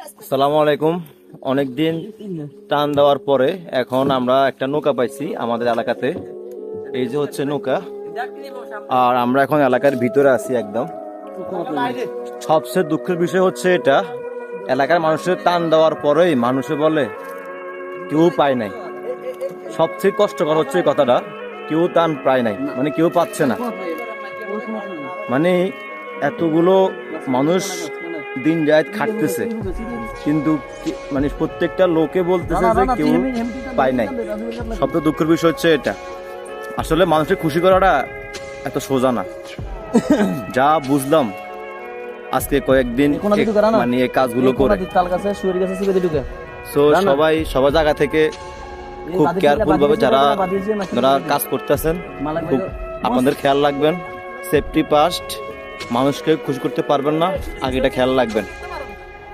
আসসালামু আলাইকুম। অনেকদিন টান দেওয়ার পরে এখন আমরা একটা নৌকা পাইছি আমাদের এলাকাতে। এই যে হচ্ছে নৌকা, আর আমরা এখন এলাকার ভিতরে আছি একদম। সবচেয়ে দুঃখের বিষয় হচ্ছে এটা, এলাকার মানুষের টান দেওয়ার পরেই মানুষে বলে কেউ পায় নাই। সবচেয়ে কষ্টকর হচ্ছে এই কথাটা, কেউ টান পায় নাই, মানে কেউ পাচ্ছে না। মানে এতগুলো মানুষ দিন রাত খাটতেছে, কিন্তু মানে প্রত্যেকটা লোকে বলতেছে যে কেউ পায় নাই। সবচেয়ে দুঃখের বিষয় হচ্ছে এটা। আসলে মানুষের খুশি করাটা এত সোজা না। যা বুঝলাম আজকে কয়েকদিন মানে এই কাজগুলো করে, সবাই জায়গা থেকে খুব কেয়ারফুল ভাবে যারা কাজ করতেছেন, খুব আপনাদের খেয়াল রাখবেন। সেফটি ফার্স্ট, মানুষকে খুশি করতে পারবেন না, আগে এটা খেয়াল রাখবেন।